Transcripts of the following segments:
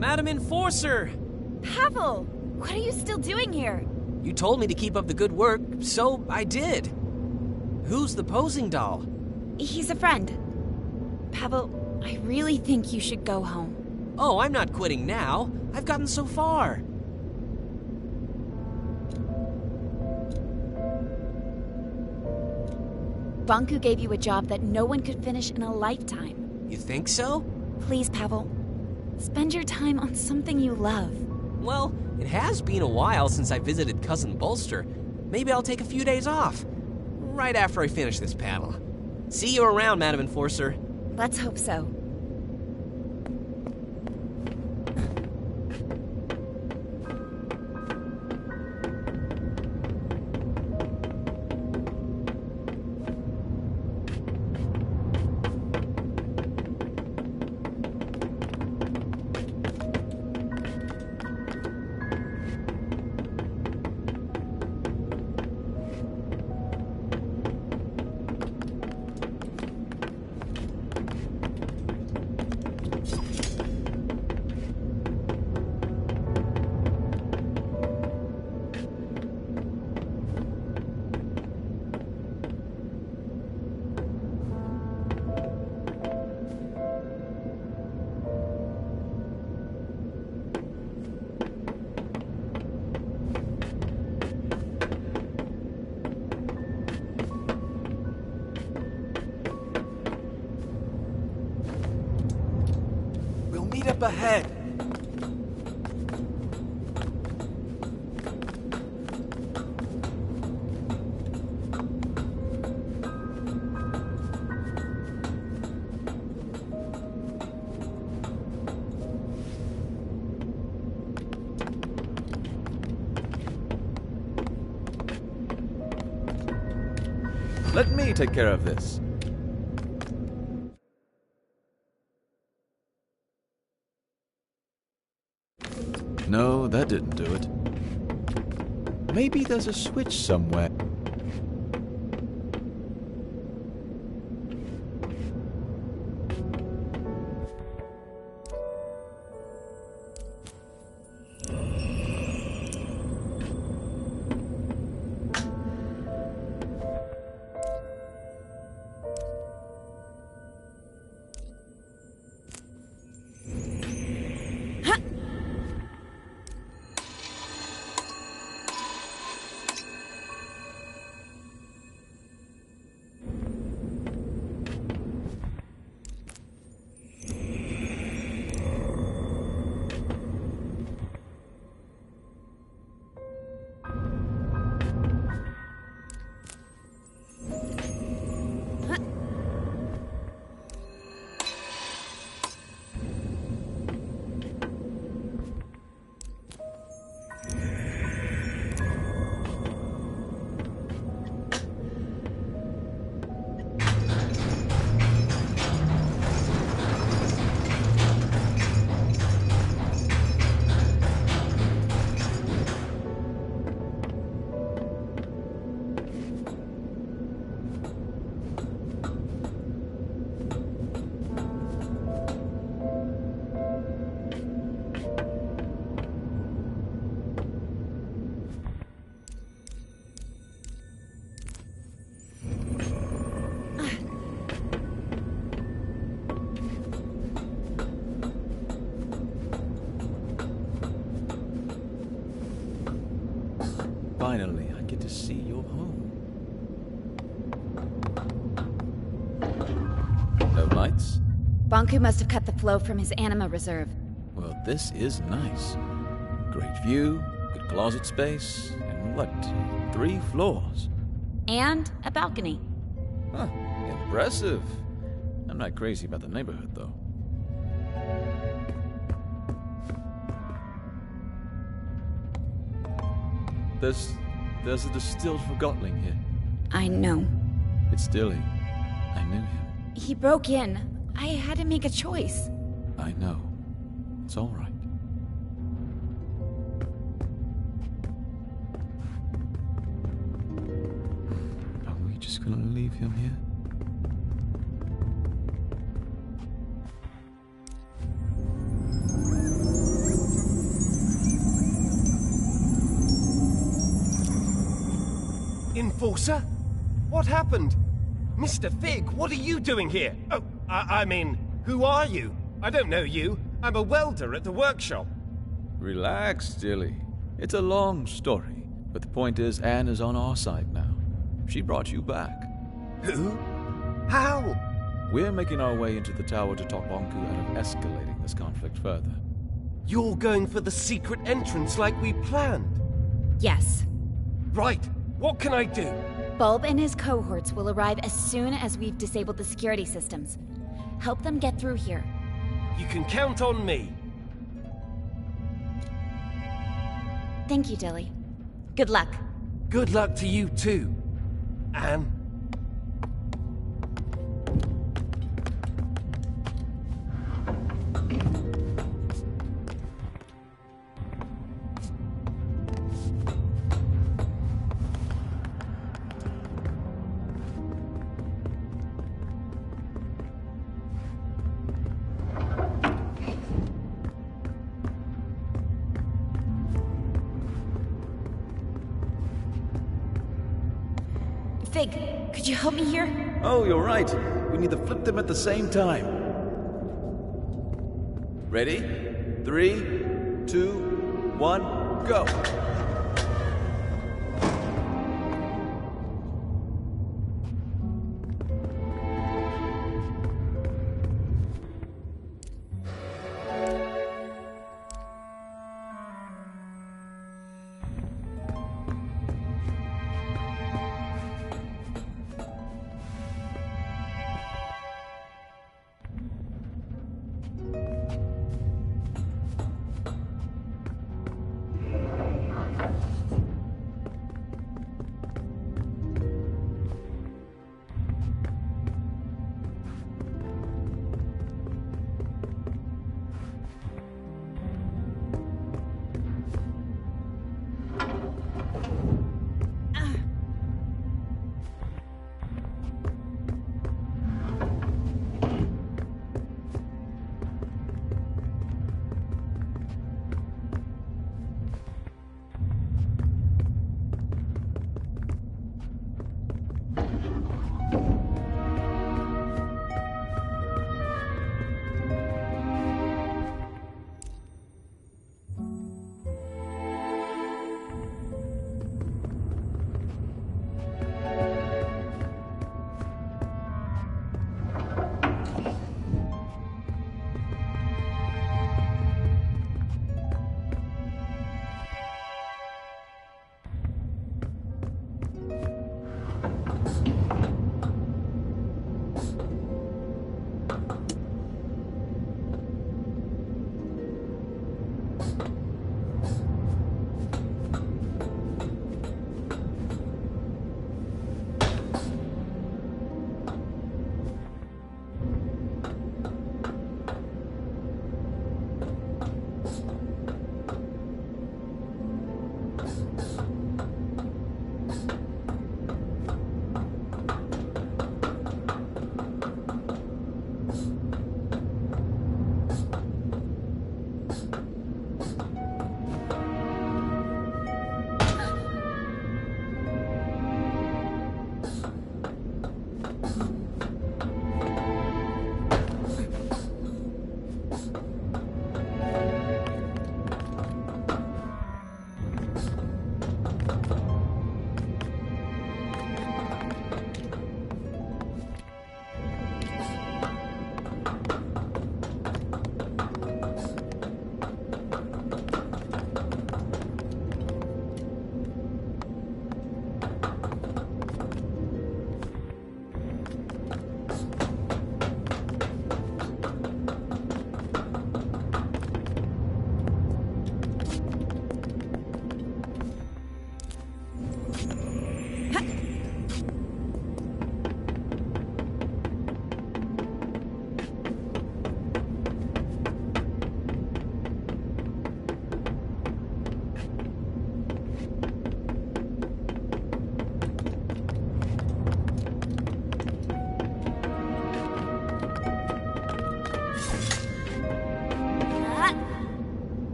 Madam Enforcer! Pavel! What are you still doing here? You told me to keep up the good work, so I did. Who's the posing doll? He's a friend. Pavel, I really think you should go home. Oh, I'm not quitting now. I've gotten so far. Banku gave you a job that no one could finish in a lifetime. You think so? Please, Pavel. Spend your time on something you love. Well, it has been a while since I visited Cousin Bolster. Maybe I'll take a few days off. Right after I finish this paddle. See you around, Madam Enforcer. Let's hope so. Meet up ahead. Let me take care of this. No, that didn't do it. Maybe there's a switch somewhere. Finally, I get to see your home. No lights? Banku must have cut the flow from his anima reserve. Well, this is nice. Great view, good closet space, and what, 3 floors? And a balcony. Huh, impressive. I'm not crazy about the neighborhood, though. There's a distilled Forgotling here. I know. It's Dilly. I knew him. He broke in. I had to make a choice. I know. It's all right. Are we just gonna leave him here? Enforcer? What happened? Mr. Fig, what are you doing here? Oh, I mean, who are you? I don't know you. I'm a welder at the workshop. Relax, Dilly. It's a long story, but the point is Anne is on our side now. She brought you back. Who? How? We're making our way into the tower to talk Bonku out of escalating this conflict further. You're going for the secret entrance like we planned? Yes. Right. What can I do? Bulb and his cohorts will arrive as soon as we've disabled the security systems. Help them get through here. You can count on me. Thank you, Dilly. Good luck. Good luck to you too, Anne. Fig, could you help me here? Oh, you're right. We need to flip them at the same time. Ready? 3, 2, 1, go!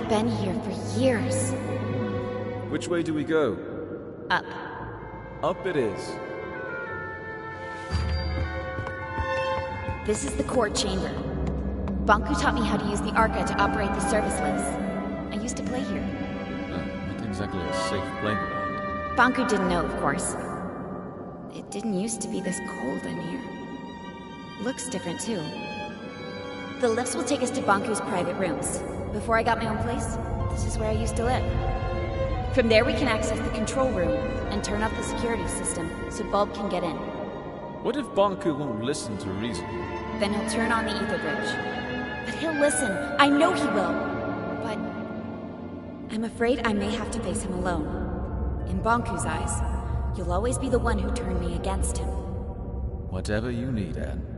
Been here for years. Which way do we go? Up. Up it is. This is the core chamber. Banku taught me how to use the Arca to operate the service lifts. I used to play here. Not exactly a safe playground. Banku didn't know, of course. It didn't used to be this cold in here. Looks different, too. The lifts will take us to Banku's private rooms. Before I got my own place, this is where I used to live. From there we can access the control room and turn off the security system so Bulb can get in. What if Banku won't listen to reason? Then he'll turn on the ether bridge. But he'll listen. I know he will. But I'm afraid I may have to face him alone. In Banku's eyes, you'll always be the one who turned me against him. Whatever you need, Anne.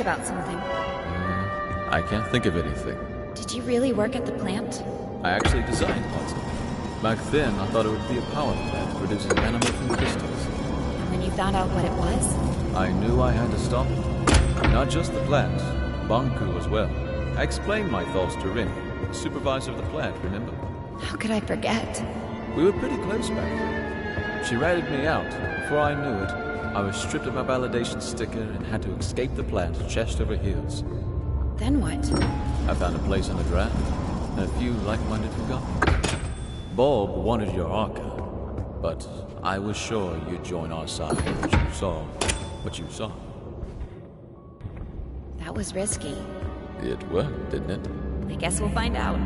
about something. I can't think of anything. Did you really work at the plant? I actually designed parts of it. Back then, I thought it would be a power plant producing anima from crystals. And when you found out what it was? I knew I had to stop it. Not just the plant, Banku as well. I explained my thoughts to Rin, the supervisor of the plant, remember? How could I forget? We were pretty close back then. She ratted me out. Before I knew it, I was stripped of my validation sticker and had to escape the plant chest over heels. Then what? I found a place on the draft and a few like-minded Forgotten. Bob wanted your Arca, but I was sure you'd join our side once you saw what you saw. That was risky. It worked, didn't it? I guess we'll find out.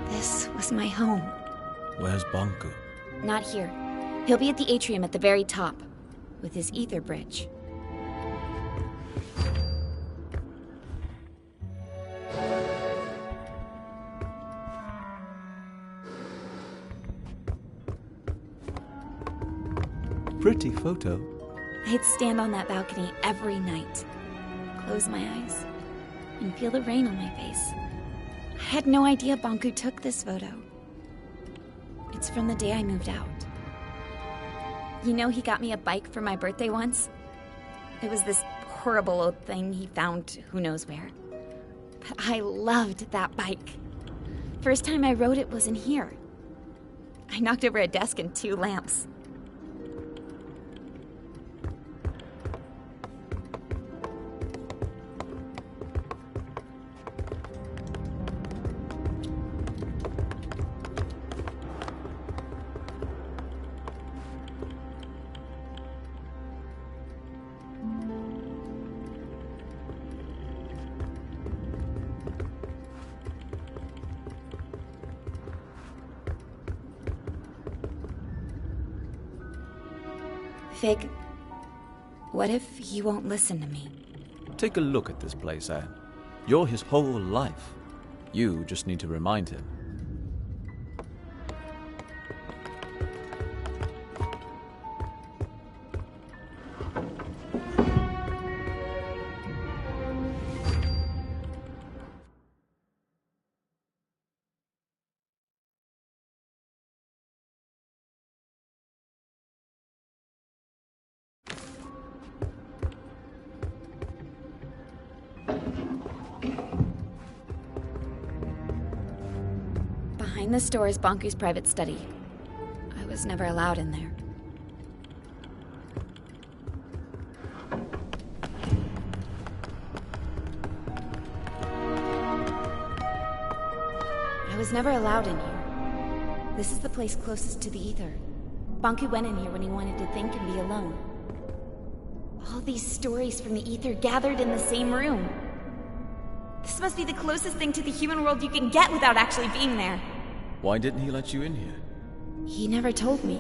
This was my home. Where's Bonku? Not here. He'll be at the atrium at the very top, with his ether bridge. Pretty photo. I'd stand on that balcony every night, close my eyes, and feel the rain on my face. I had no idea Bonku took this photo. It's from the day I moved out. You know, he got me a bike for my birthday once? It was this horrible old thing he found who knows where. But I loved that bike. First time I rode it was in here. I knocked over a desk and 2 lamps. Fig, what if he won't listen to me? Take a look at this place, Anne. You're his whole life. You just need to remind him. Behind this door is Bonku's private study. I was never allowed in there. I was never allowed in here. This is the place closest to the ether. Bonku went in here when he wanted to think and be alone. All these stories from the ether gathered in the same room. This must be the closest thing to the human world you can get without actually being there. Why didn't he let you in here? He never told me.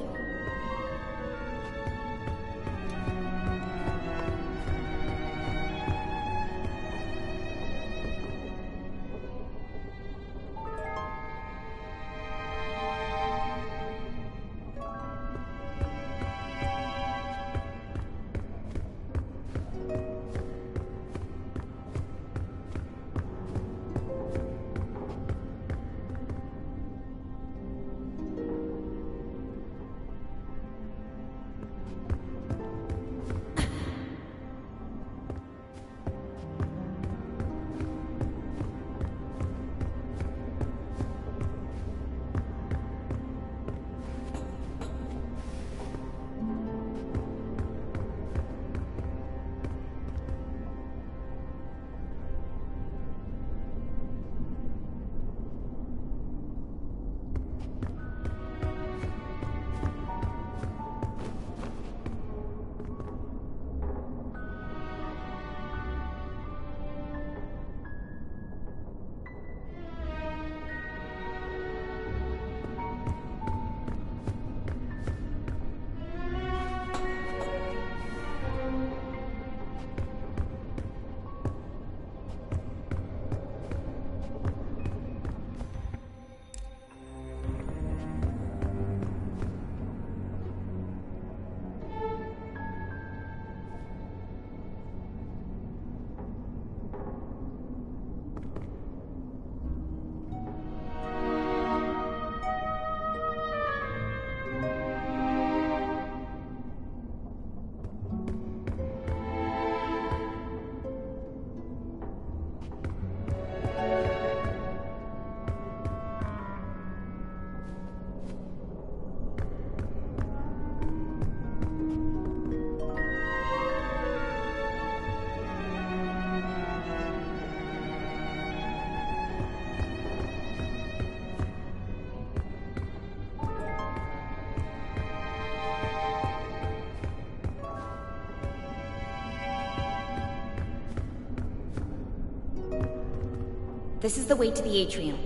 This is the way to the atrium.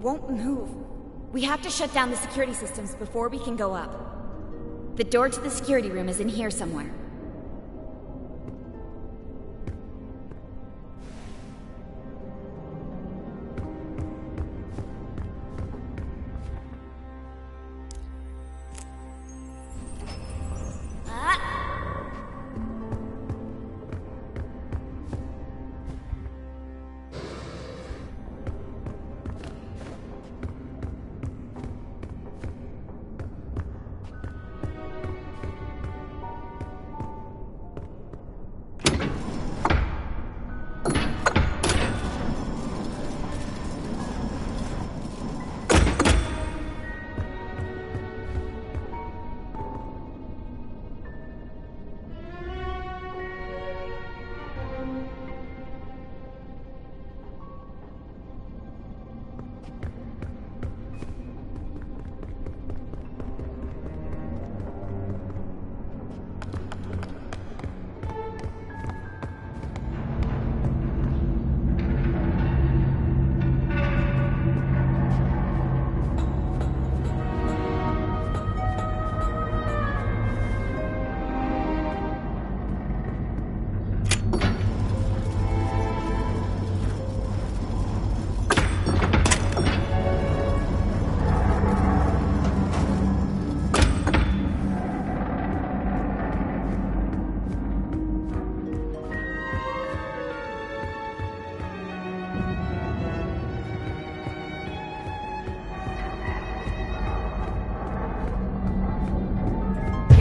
won't move. We have to shut down the security systems before we can go up. The door to the security room is in here somewhere.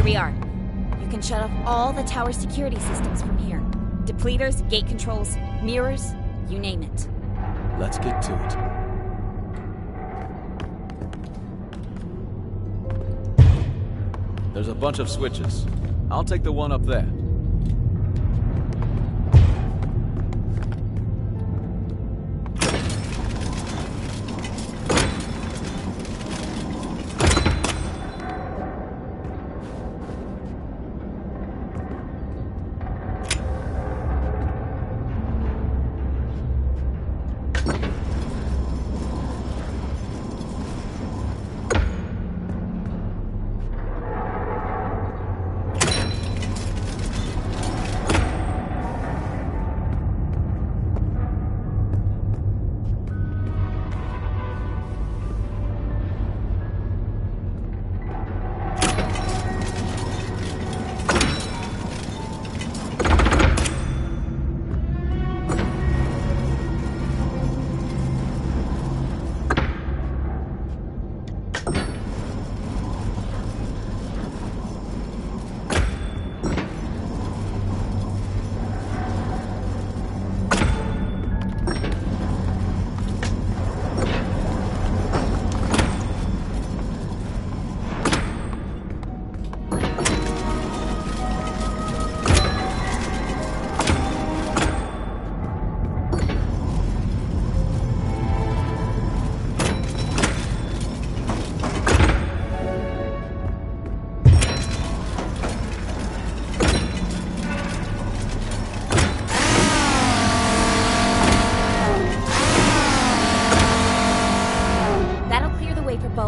We are. You can shut off all the tower security systems from here. Depleters, gate controls, mirrors, you name it. Let's get to it. There's a bunch of switches. I'll take the one up there.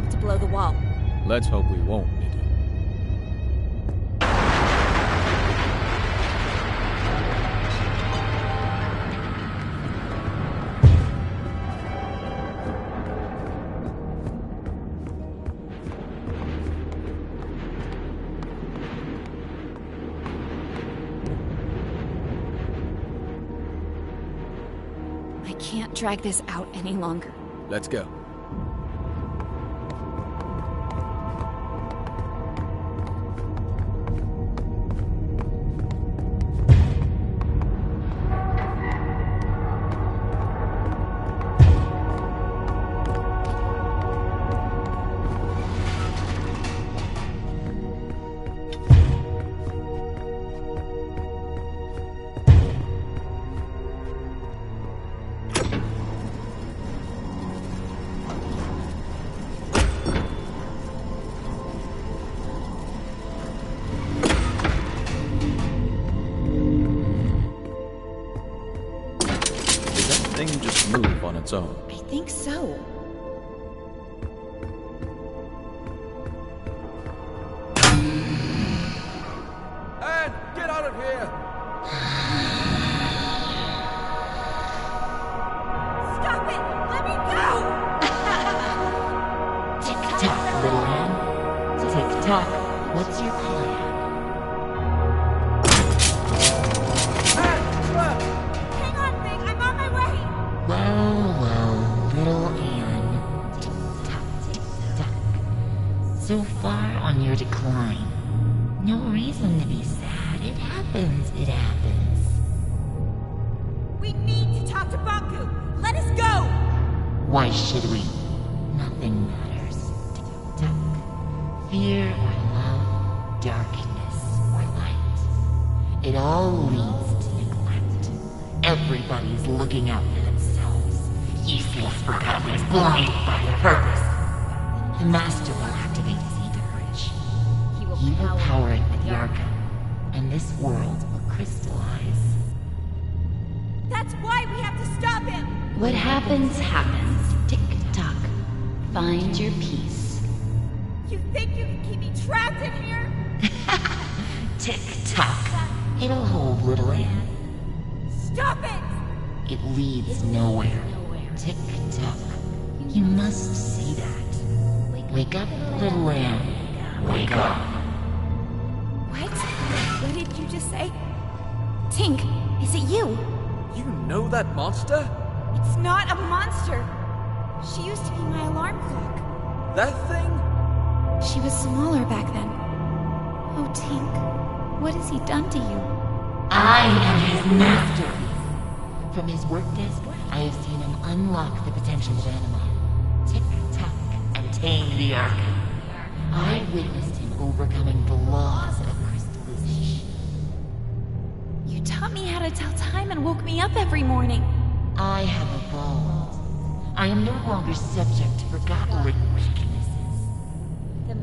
To blow the wall. Let's hope we won't need it. I can't drag this out any longer. Let's go. Did that thing just move on its own? I think so. here! Stop it! Let me go! Tick-tock, little man. Tick-tock, what's your plan? Hang on, Vic. I'm on my way. Well, little Anne. Tick-tock, tick-tock. So far on your decline. No reason to be sad. It happens, it happens. We need to talk to Banku. Let us go. Why should we? Nothing matters. Tick-tock. Fear or love, darkness or light. It all leads to neglect. Everybody's looking out for themselves. Useless forgotten, blinded by their purpose. The Master will activate his ether bridge. He will power it with the Arkham, and this world will crystallize. That's why we have to stop him. What happens, happens. Tick-tock. Find your peace. You think you can keep me trapped in here? Tick-tock. It'll hold, little Anne. Stop it! It leads nowhere. Tick-tock. You must see that. Wake up, little Anne. Wake up. What? What did you just say? Tink, is it you? You know that monster? It's not a monster. She used to be my alarm clock. That thing? She was smaller back then. Oh, Tink, what has he done to you? I am his masterpiece. From his work desk, I have seen him unlock the potential of anima. Tick-tock and tame the Arkham. I witnessed him overcoming the laws of crystallization. You taught me how to tell time and woke me up every morning. I have evolved. I am no longer subject to forgotten weaknesses.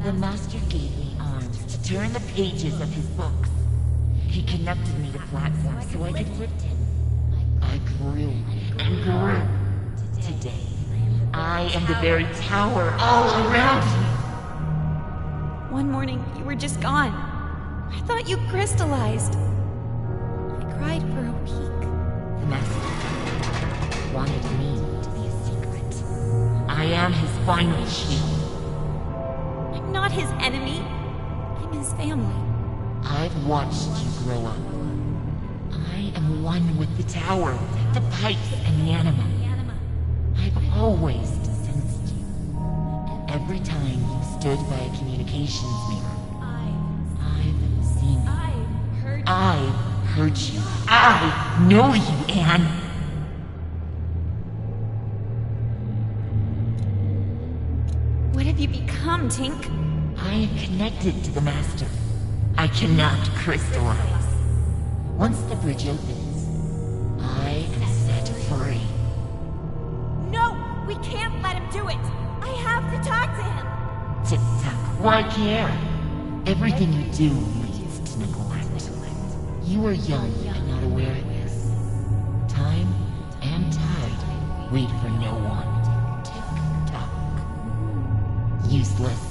The Master gave me arms to turn the pages of his books. He connected me to platforms so I could lift him. I grew and grew. Today, I am the very tower all around me. One morning, you were just gone. I thought you crystallized. I cried for a week. The Master wanted me to be a secret. I am his final shield. I'm not his enemy. I'm his family. I've watched you grow up. I am one with the tower, the pipes, and the anima. I've always sensed you. Every time you stood by a communications mirror, I've seen you. I've heard you. I know you, Anne. What have you become, Tink? I am connected to the Master. I cannot crystallize. Once the bridge opens, I am set free. No! We can't let him do it! I have to talk to him! Tick-tock, why care? Everything you do leads to neglect. You are young and not aware of this. Time and tide wait for no one. Tick-tock. Useless.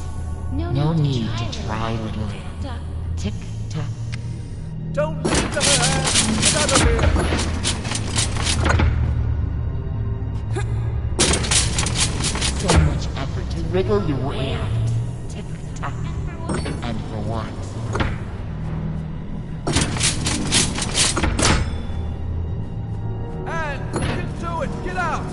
No need to try, little Anne. Tick-tock. Don't leave the hand! Get out of here! So much effort to wriggle your way out. Tick-tock. And for what? And you can do it! Get out!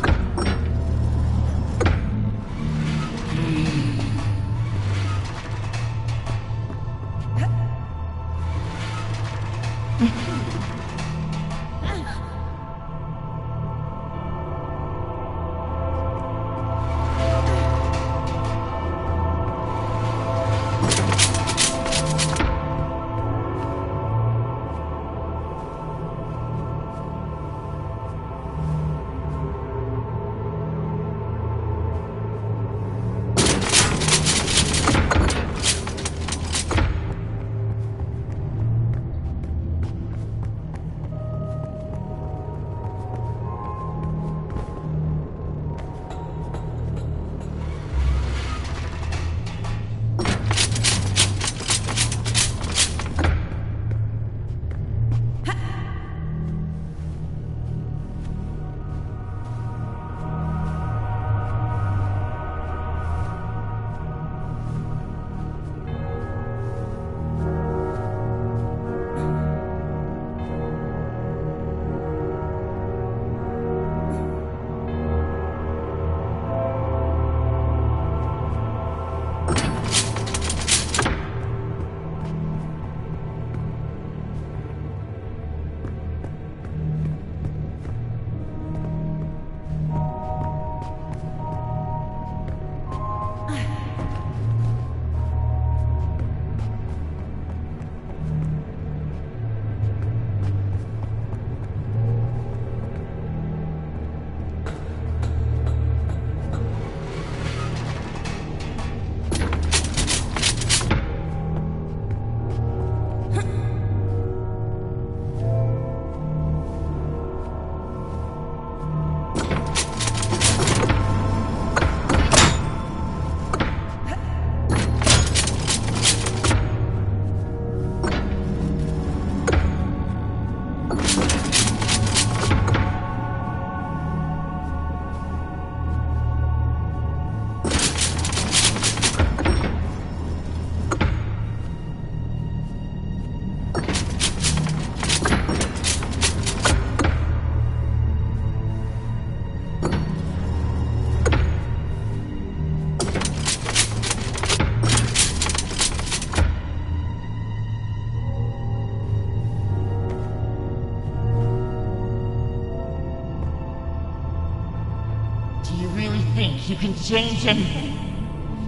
You can change anything.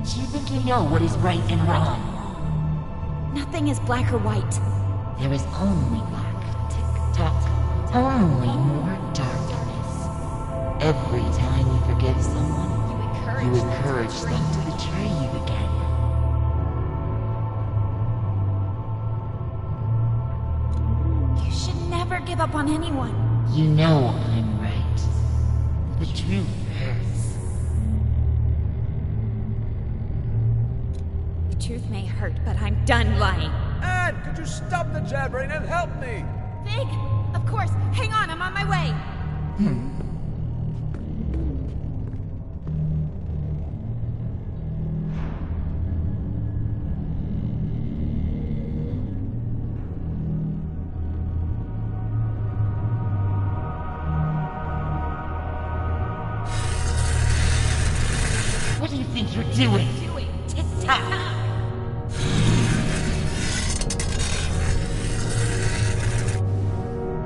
Do you think you know what is right and wrong? Nothing is black or white. There is only black. Tick-tock. Only more darkness. Every time you forgive someone, you encourage them to betray you again. You should never give up on anyone. You know I'm right. The truth hurts. The truth may hurt, but I'm done lying. Anne, could you stop the jabbering and help me? Fig! Of course! Hang on, I'm on my way! What do you think you're doing? Tick-tock!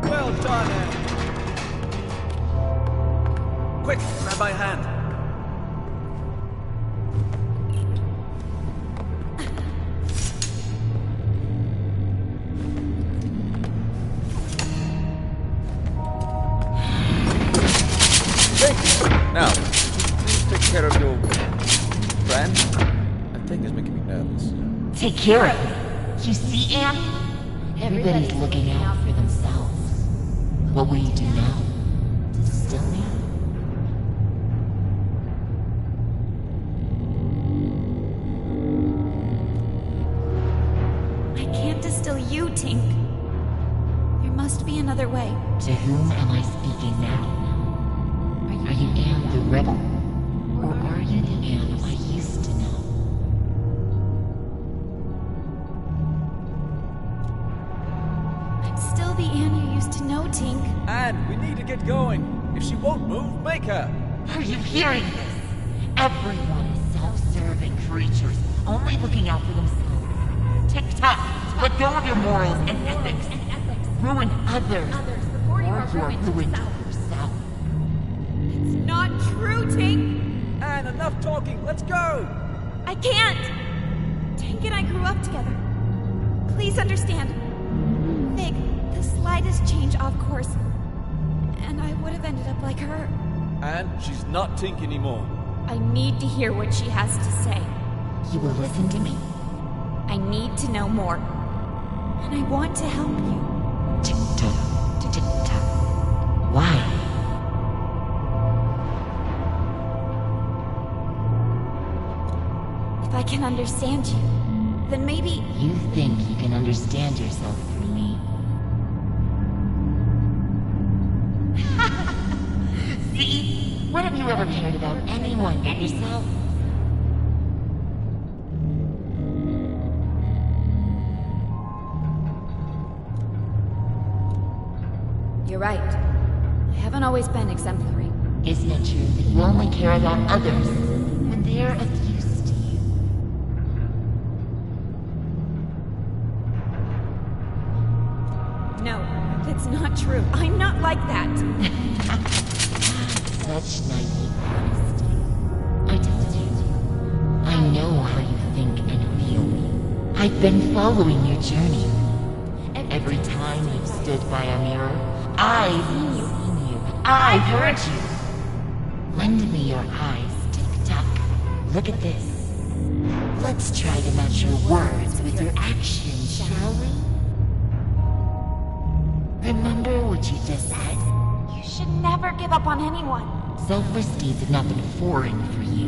Well done, Anne. Quick, grab my hand. Now, please take care of your friend. That thing is making me nervous. Take care of it. You see, Anne? Everybody's looking out for themselves. What will you do now? Distill me? I can't distill you, Tink. There must be another way. To whom am I speaking now? Are you Anne the rebel? Or are you the Anne I used to know? I'm still the Anne you used to know, Tink. Anne, we need to get going. If she won't move, make her. Are you hearing this? Everyone is self-serving creatures, only looking out for themselves. Tick-tock, let go of your morals and ethics. Ruin others. Or you are ruined yourself. It's not true, Tink! Anne, enough talking. Let's go. I can't! Tink and I grew up together. Please understand. Fig, the slightest change off course, and I would have ended up like her. Anne, she's not Tink anymore. I need to hear what she has to say. You will listen to me. I need to know more. And I want to help you. Tick-tock, tick-tock. Why? If I can understand you, then maybe... You think you can understand yourself through me. See? When have you ever cared about anyone but yourself? You're right. I haven't always been exemplary. Isn't it true that you only care about others when they're of use to you? No, that's not true. I'm not like that. Such naive honesty. I told you. I've been following your journey. Every time you've stood by a mirror, I've seen you. I've heard you. Lend me your eyes, tick-tock. Look at this. Let's try to match your words with your actions, shall we? Remember what you just said? You should never give up on anyone. Selfless deeds have not been foreign for you.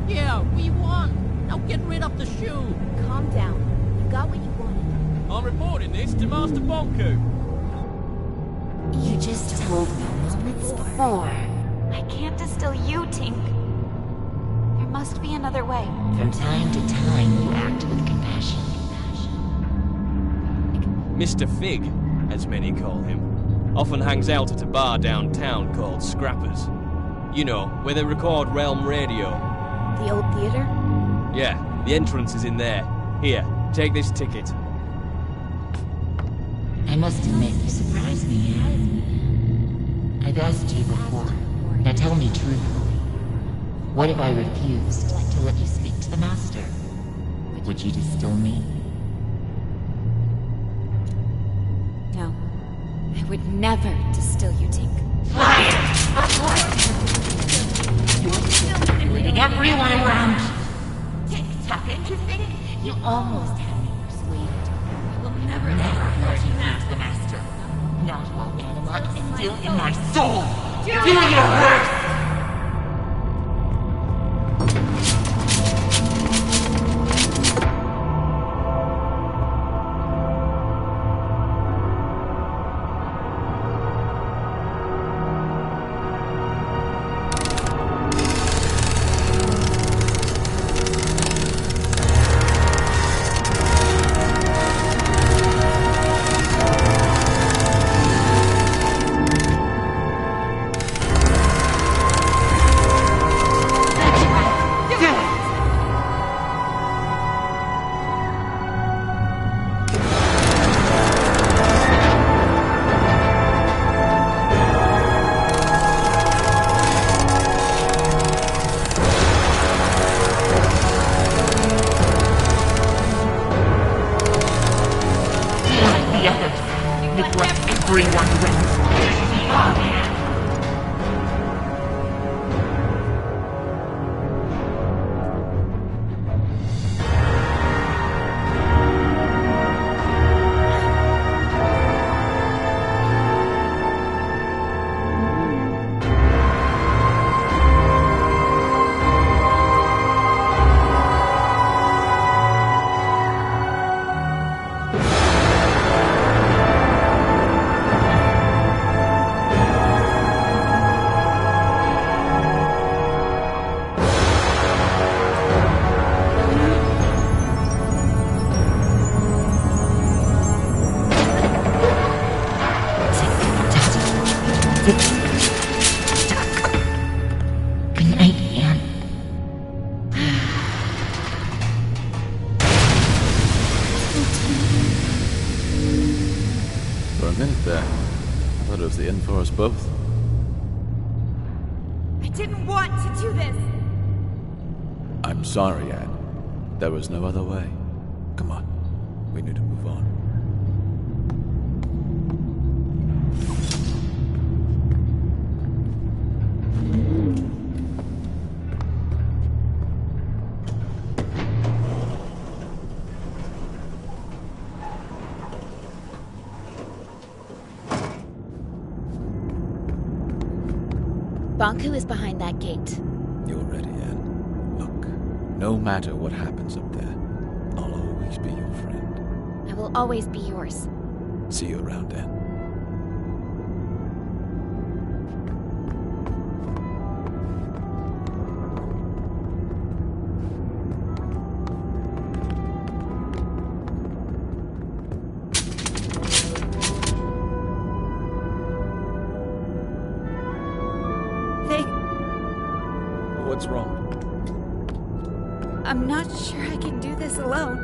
Yeah, we won! Now get rid of the shoe! Calm down. You got what you wanted. I'm reporting this to Master Bonku. You just told me moments before. I can't distill you, Tink. There must be another way. From time to time, you act with compassion. Mr. Fig, as many call him, often hangs out at a bar downtown called Scrappers. You know, where they record Realm Radio. The old theater? Yeah, the entrance is in there. Here, take this ticket. I must admit, you surprised me, Anne. I've asked you before. Now tell me truthfully. What if I refused to let you speak to the Master? Would you distill me? No. I would never distill you, Tink. You're leading everyone around. Tick-tock, and you think you almost had me persuaded. I will never let you pass the Master. Not while Anima is still in my soul. Do your worst! Good night, Anne. For a minute there, I thought it was the end for us both. I didn't want to do this! I'm sorry, Anne. There was no other way. Come on. We need to move on. Bonku is behind that gate. You're ready, Anne. Look, no matter what happens up there, I'll always be your friend. I will always be yours. See you around, Anne. What's wrong? I'm not sure I can do this alone.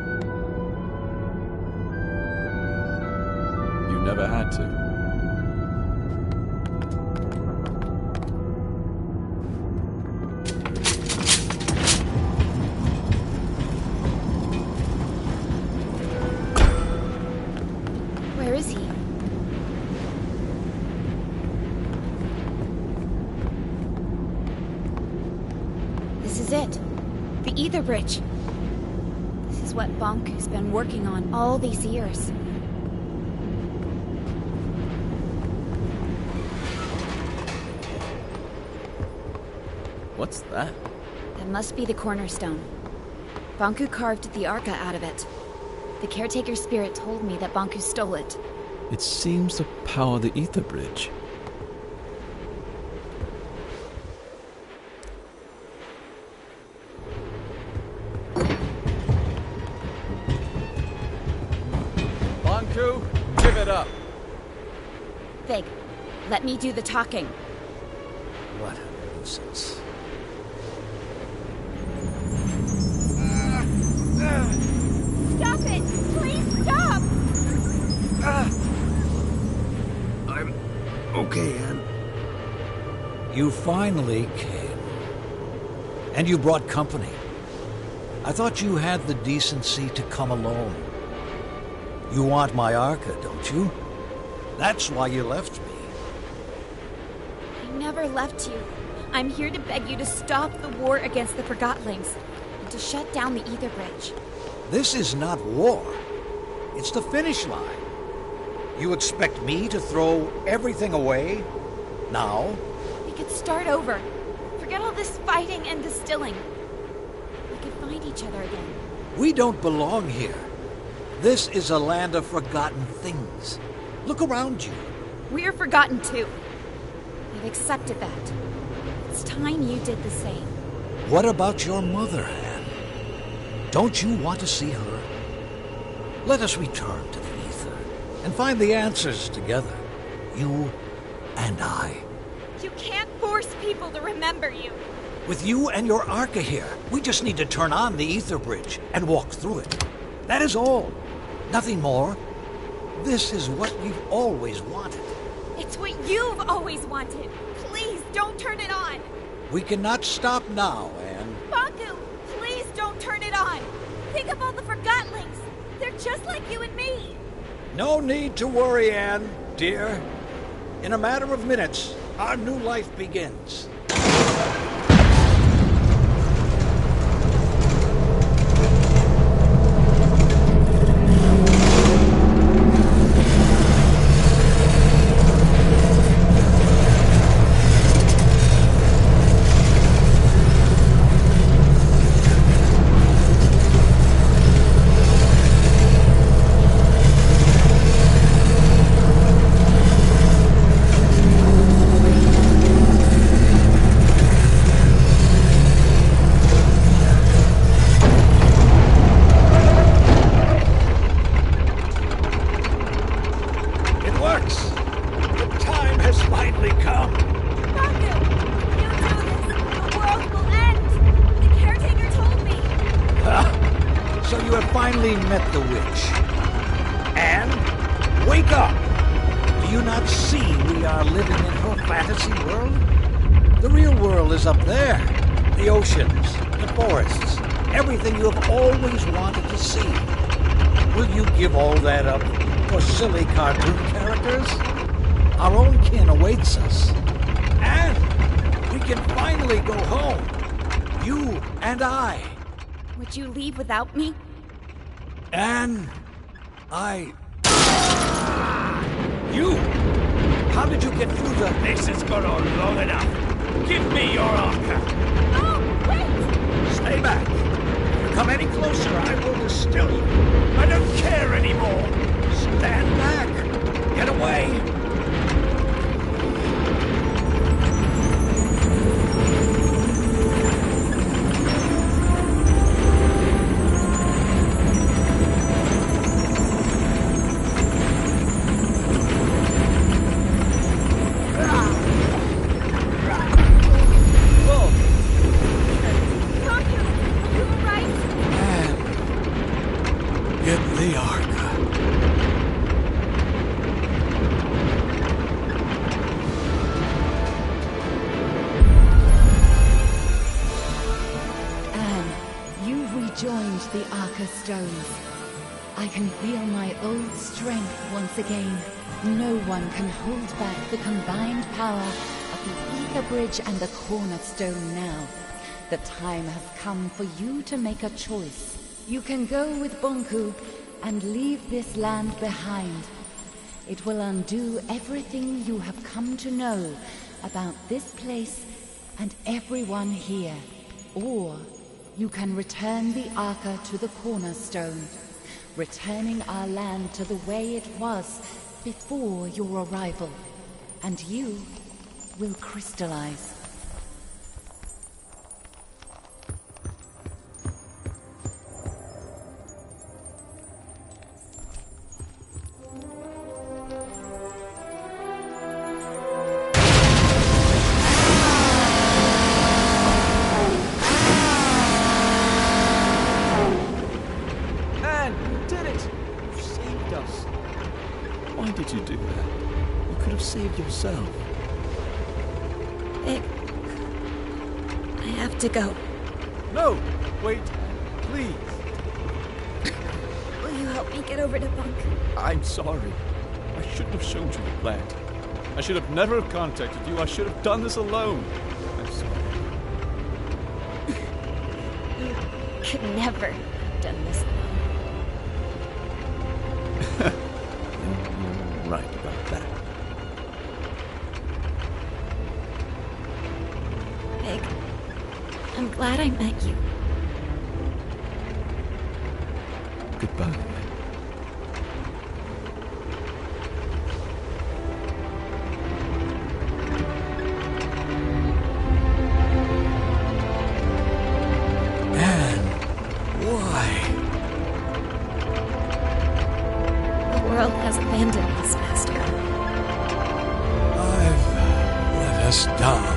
You never had to. is it. The Ether Bridge. This is what Bonku's been working on all these years. What's that? That must be the cornerstone. Bonku carved the Arca out of it. The caretaker's spirit told me that Bonku stole it. It seems to power the Ether Bridge. Bonku, give it up. Fig, let me do the talking. What a nuisance. Stop it! Please stop! I'm okay, Anne. You finally came. And you brought company. I thought you had the decency to come alone. You want my Arca, don't you? That's why you left me. I never left you. I'm here to beg you to stop the war against the Forgottlings and to shut down the Ether Bridge. This is not war. It's the finish line. You expect me to throw everything away? Now? We could start over. Forget all this fighting and distilling. We could find each other again. We don't belong here. This is a land of forgotten things. Look around you. We're forgotten too. I've accepted that. It's time you did the same. What about your mother, Anne? Don't you want to see her? Let us return to the ether and find the answers together. You and I. You can't force people to remember you. With you and your Arca here, we just need to turn on the Ether Bridge and walk through it. That is all. Nothing more. This is what we've always wanted. It's what you've always wanted. Please don't turn it on. We cannot stop now, Anne. Bonku, please don't turn it on. Think of all the Forgottlings. They're just like you and me. No need to worry, Anne, dear. In a matter of minutes, our new life begins. Silly cartoon characters. Our own kin awaits us. And we can finally go home. You and I. Would you leave without me? And You! How did you get through the... This has gone on long enough. Give me your Arca. Oh, wait! Stay back. If you come any closer, I will distill you. I don't care anymore. Stand back! Get away! The Arca stones. I can feel my old strength once again. No one can hold back the combined power of the Ether Bridge and the Cornerstone now. The time has come for you to make a choice. You can go with Bonku and leave this land behind. It will undo everything you have come to know about this place and everyone here. Or you can return the Arca to the cornerstone, returning our land to the way it was before your arrival. And you will crystallize. Yourself. Vic, I have to go. No! Wait, please. Will you help me get over to Bunker? I'm sorry. I shouldn't have shown you the plant. I should have never contacted you. I should have done this alone. I'm sorry. You could never have done this alone. You're right about that. Vic, I'm glad I met you. Goodbye. Anne, why? The world has abandoned us, Master. I've let us down.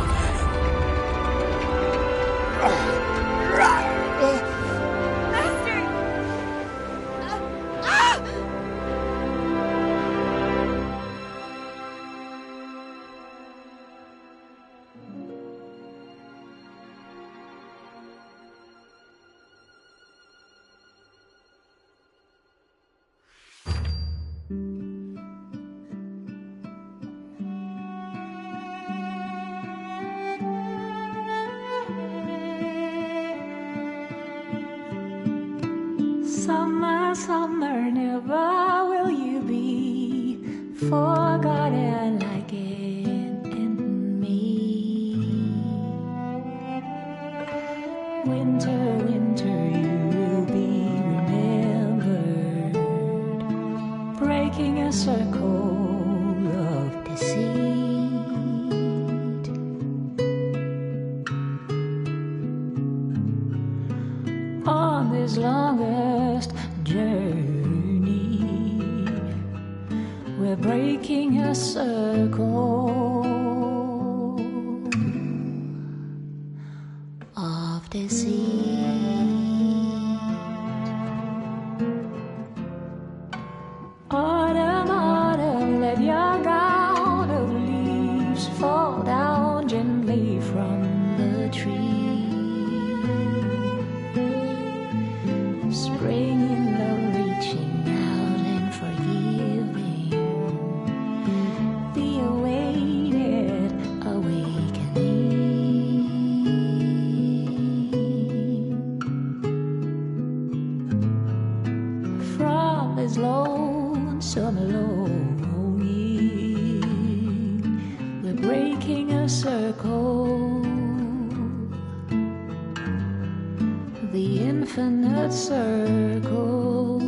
Summer, summer, never will you be forgotten like in me. Winter, winter, you will be remembered, breaking a circle of deceit. On this longest journey, we're breaking a circle of deceit. Autumn, autumn, let your gown of leaves fall down gently from the tree. Spring in the reaching out and forgiving, the awaited awakening. From this lonesome longing, we're breaking a circle, the infinite circle.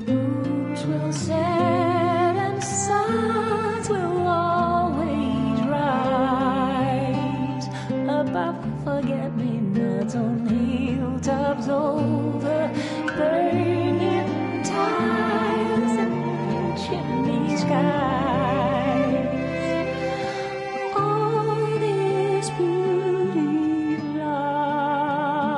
Moons will set and suns will always rise above forget-me-nots on hilltops over burning tiles and chimney skies. All this beauty lies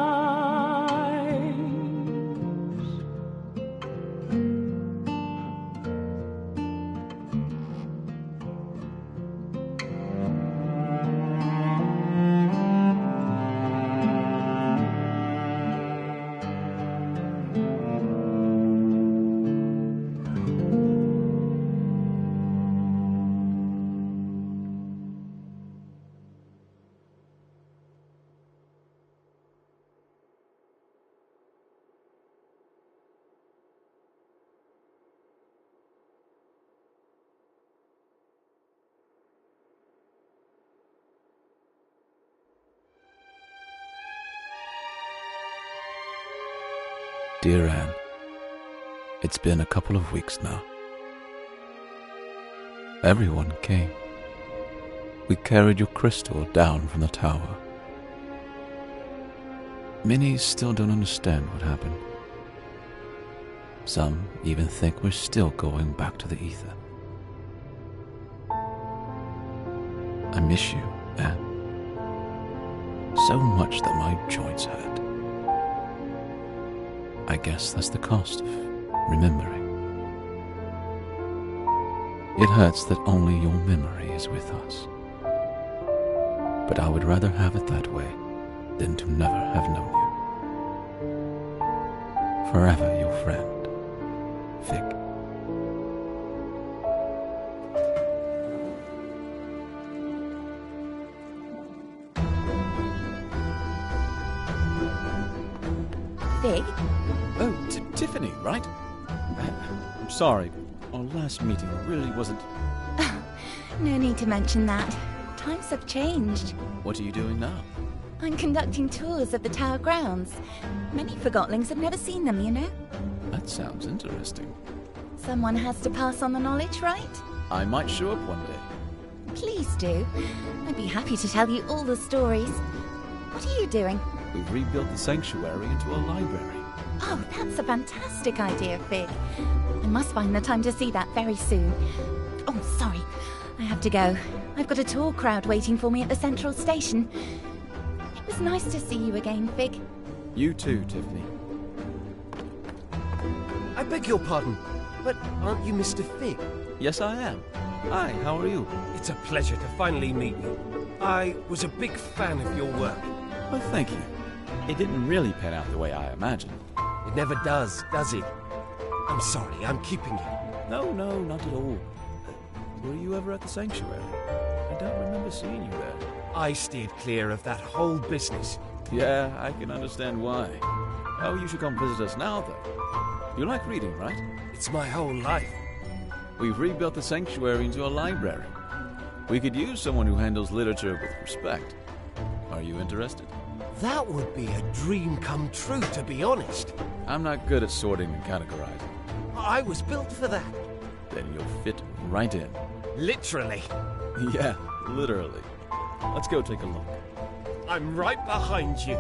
Dear Anne, it's been a couple of weeks now. Everyone came. We carried your crystal down from the tower. Many still don't understand what happened. Some even think we're still going back to the ether. I miss you, Anne. So much that my joints hurt. I guess that's the cost of remembering. It hurts that only your memory is with us. But I would rather have it that way than to never have known you. Forever your friend, Fig. Fig? Oh, Tiffany, right? I'm sorry. Our last meeting really wasn't... No need to mention that. Times have changed. What are you doing now? I'm conducting tours of the tower grounds. Many Forgottlings have never seen them, you know? That sounds interesting. Someone has to pass on the knowledge, right? I might show up one day. Please do. I'd be happy to tell you all the stories. What are you doing? We've rebuilt the sanctuary into a library. Oh, that's a fantastic idea, Fig. I must find the time to see that very soon. Oh, sorry. I have to go. I've got a tour crowd waiting for me at the central station. It was nice to see you again, Fig. You too, Tiffany. I beg your pardon, but aren't you Mr. Fig? Yes, I am. Hi, how are you? It's a pleasure to finally meet you. I was a big fan of your work. Well, thank you. It didn't really pan out the way I imagined. It never does it? I'm sorry, I'm keeping you. No, not at all. Were you ever at the sanctuary? I don't remember seeing you there. I steered clear of that whole business. Yeah, I can understand why. Oh, you should come visit us now, though. You like reading, right? It's my whole life. We've rebuilt the sanctuary into a library. We could use someone who handles literature with respect. Are you interested? That would be a dream come true, to be honest. I'm not good at sorting and categorizing. I was built for that. Then you'll fit right in. Literally. Yeah, literally. Let's go take a look. I'm right behind you.